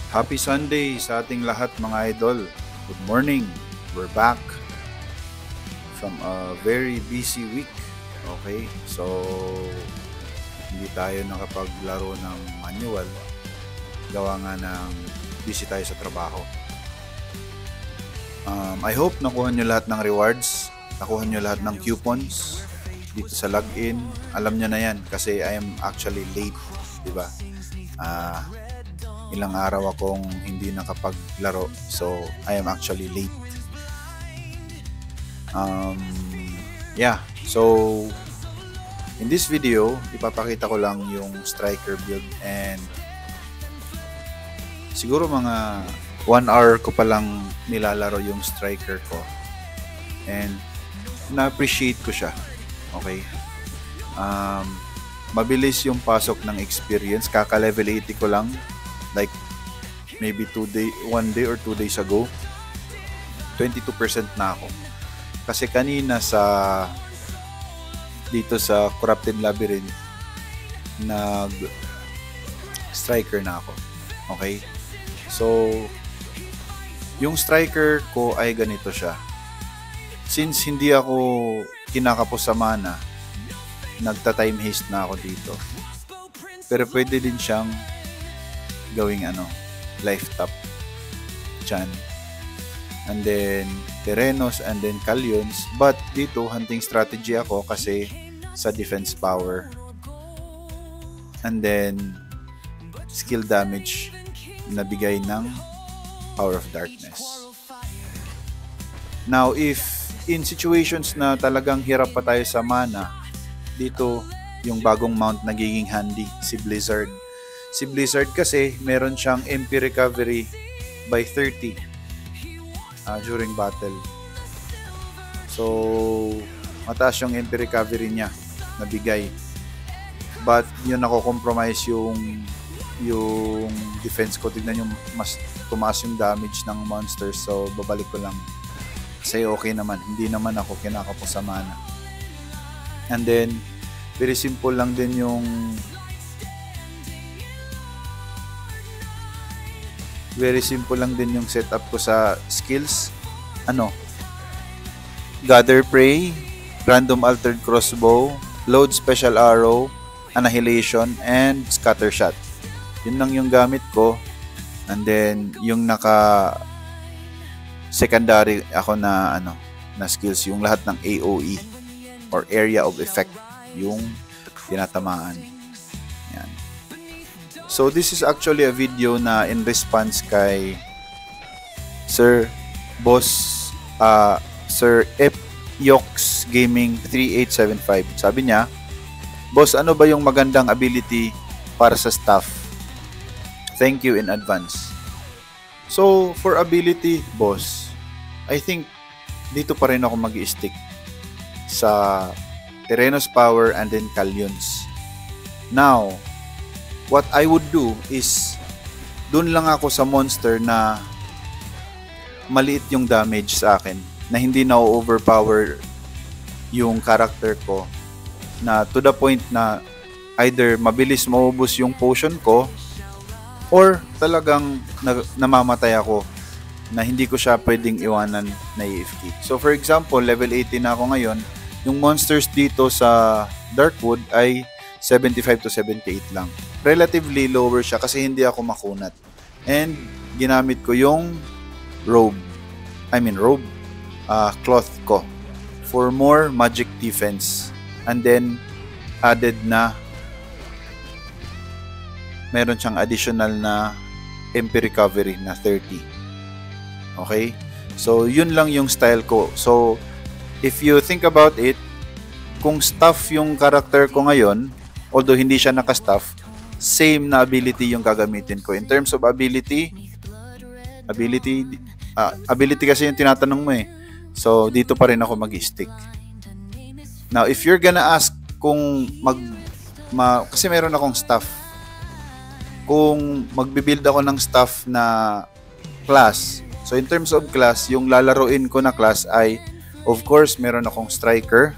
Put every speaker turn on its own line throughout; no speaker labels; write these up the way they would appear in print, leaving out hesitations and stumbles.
Happy Sunday sa ating lahat mga idol. Good morning. We're back from a very busy week. Okay, so hindi tayo nakapaglaro ng manual. Gawa nga ng busy tayo sa trabaho. I hope nakuha nyo lahat ng rewards. Nakuha nyo lahat ng coupons dito sa login. Alam nyo na yan kasi I am actually late. Diba? Ilang araw akong hindi nakapaglaro, so I am actually late. So in this video, ipapakita ko lang yung striker build, and siguro mga 1 hour ko palang nilalaro yung striker ko, and na-appreciate ko siya. Okay, mabilis yung pasok ng experience. Kaka-level 80 ko lang, like maybe 1 day or 2 days ago. 22% na ako. Kasi kanina dito sa Corrupted Labyrinth, striker na ako. Okay? So, yung striker ko ay ganito siya. Since hindi ako kinakapos sa mana, nagta-time haste na ako dito. Pero pwede din siyang gawing life tap, Chan, and then Terenos, and then Kalyons. But dito hunting strategy ako kasi sa defense power, and then skill damage na bigay ng Power of Darkness. Now if in situations na talagang hirap pa tayo sa mana, dito yung bagong mount nagiging handy, si Blizzard. Si Blizzard kasi meron siyang MP recovery by 30 during battle. So, mataas yung MP recovery niya na bigay. But yun nako-compromise yung defense ko. Tignan yung mas tumaas yung damage ng monsters. So, babalik ko lang. Kasi okay naman. Hindi naman ako kinakapos sa mana. And then, very simple lang din yung setup ko sa skills. Gather Prey, Random Altered Crossbow, Load Special Arrow, Annihilation, and Scatter Shot. Yun lang yung gamit ko. And then yung secondary ako na skills, yung lahat ng AOE or Area of Effect, yung tinatamaan. Yan. So this is actually a video na in response kay Sir Yox Gaming 3875. Sabi niya, "Boss, ano ba yung magandang ability para sa staff? Thank you in advance." So for ability, boss, I think dito pa rin ako mag-i-stick sa Terenos Power and then Kalyons. Now, what I would do is dun lang ako sa monster na maliit yung damage sa akin, na hindi na overpower yung character ko, na to the point na either mabilis maubos yung potion ko or talagang namamatay ako na hindi ko siya pwedeng iwanan na AFK. So for example, level 80 na ako ngayon. Yung monsters dito sa Darkwood ay 75 to 78 lang. Relatively lower siya kasi hindi ako makunat. And ginamit ko yung cloth ko for more magic defense. And then added na meron siyang additional na MP recovery na 30. Okay? So yun lang yung style ko. So if you think about it, kung staff yung character ko ngayon, although hindi siya naka-staff, same na ability yung gagamitin ko. In terms of ability kasi yung tinatanong mo eh. So, dito pa rin ako mag-stick. Now, if you're gonna ask kung kasi meron akong staff. Kung magbibuild ako ng staff na class, so in terms of class, yung lalaruin ko na class ay, of course, meron akong striker,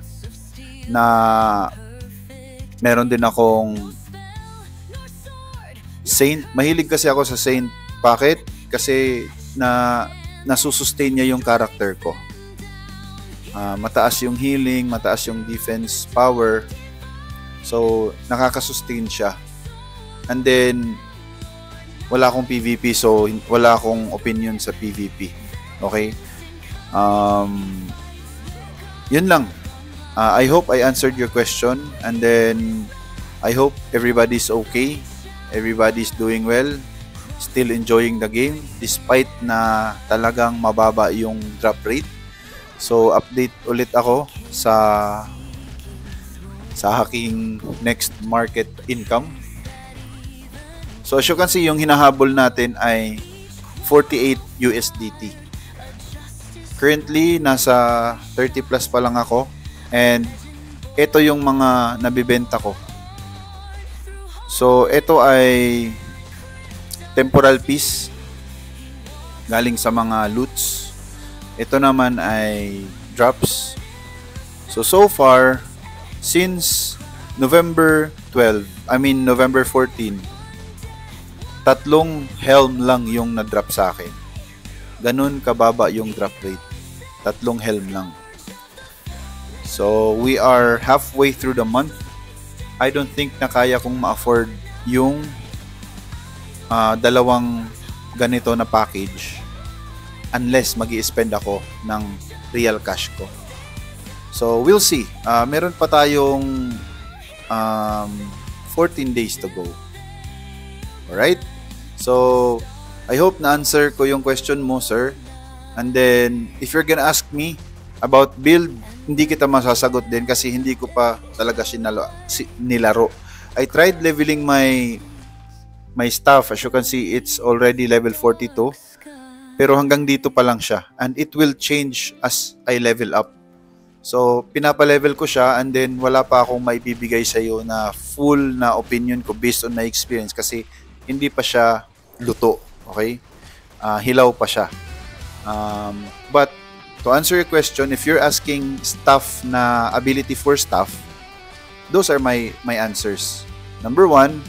na meron din akong Saint. Mahilig kasi ako sa Saint Bakit? Kasi nasusustain niya yung character ko. Mataas yung healing, mataas yung defense power. So, nakakasustain siya. And then, wala akong PvP, so wala akong opinion sa PvP. Okay? Yun lang. I hope I answered your question, and then I hope everybody's okay. Everybody's doing well. Still enjoying the game despite na talagang mababa yung drop rate. So, update ulit ako sa aking next market income. So, as you can see, yung hinahabol natin ay 48 USDT. Currently, nasa 30 plus pa lang ako. And ito yung mga nabibenta ko. So, ito ay temporal piece galing sa mga loots. Ito naman ay drops. So far, since November 14, tatlong helm lang yung na-drop sa akin. Ganun kababa yung drop rate. Tatlong helm lang. So, we are halfway through the month. I don't think na kaya kong ma-afford yung dalawang ganito na package unless mag-i-spend ako ng real cash ko. So, we'll see. Meron pa tayong 14 days to go. Alright? So, I hope na-answer ko yung question mo, sir. And then, if you're gonna ask me about build, hindi kita masasagot din kasi hindi ko pa talaga nilaro. I tried leveling my staff. As you can see, it's already level 42. Pero hanggang dito pa lang siya. And it will change as I level up. So, pinapa-level ko siya and then wala pa akong maibibigay sa iyo na full na opinion ko based on my experience kasi hindi pa siya luto. Okay? Hilaw pa siya. But, to answer your question, if you're asking staff na ability for staff, those are my answers. Number 1,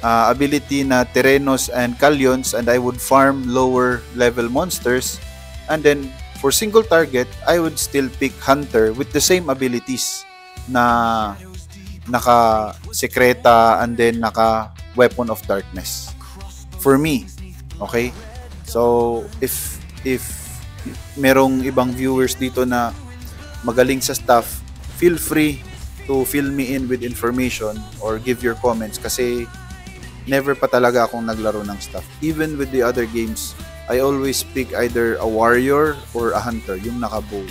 ability na Terenos and Kalyons, and I would farm lower level monsters. And then for single target, I would still pick Hunter with the same abilities na naka Sekreta and then naka Weapon of Darkness. For me, okay? So if merong ibang viewers dito na magaling sa staff, feel free to fill me in with information or give your comments kasi never pa talaga akong naglaro ng staff. Even with the other games, I always pick either a warrior or a hunter, yung naka-bow.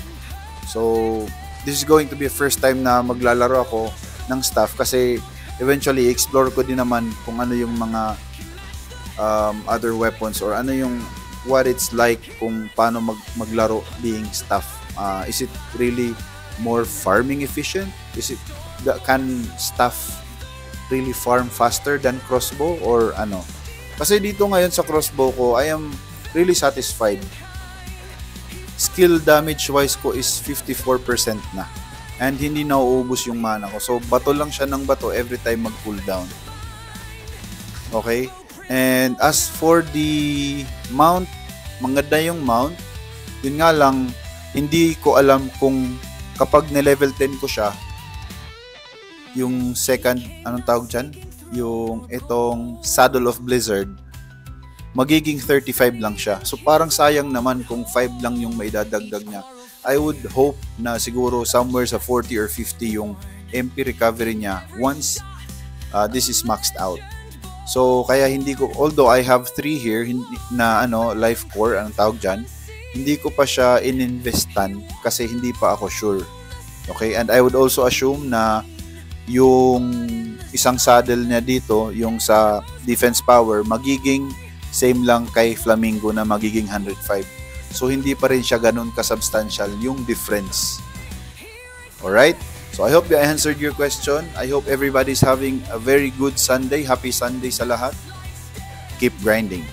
So, this is going to be the first time na maglalaro ako ng staff kasi eventually explore ko din naman kung ano yung mga other weapons or ano yung what it's like kung paano maglaro being staff. Is it really more farming efficient? Can staff really farm faster than crossbow or ano? Kasi dito ngayon sa crossbow ko, I am really satisfied. Skill damage wise ko is 54% na. And hindi nauubos yung mana ko. So, bato lang siya ng bato every time mag-cooldown. Okay? And as for the mount, maganda yung mount. Yun nga lang, hindi ko alam kung kapag na-level 10 ko siya, yung second, anong tawag dyan? Yung itong Saddle of Blizzard, magiging 35 lang siya. So parang sayang naman kung 5 lang yung maidadagdag niya. I would hope na siguro somewhere sa 40 or 50 yung MP recovery niya once this is maxed out. So kaya hindi ko, although I have 3 here na life core, anong tawag dyan, hindi ko pa siya ininvestan kasi hindi pa ako sure. Okay? And I would also assume na yung isang saddle niya dito, yung sa defense power, magiging same lang kay Flamingo na magiging 105. So, hindi pa rin siya ganun kasubstantial yung difference. Alright? So, I hope I answered your question. I hope everybody's having a very good Sunday. Happy Sunday sa lahat. Keep grinding.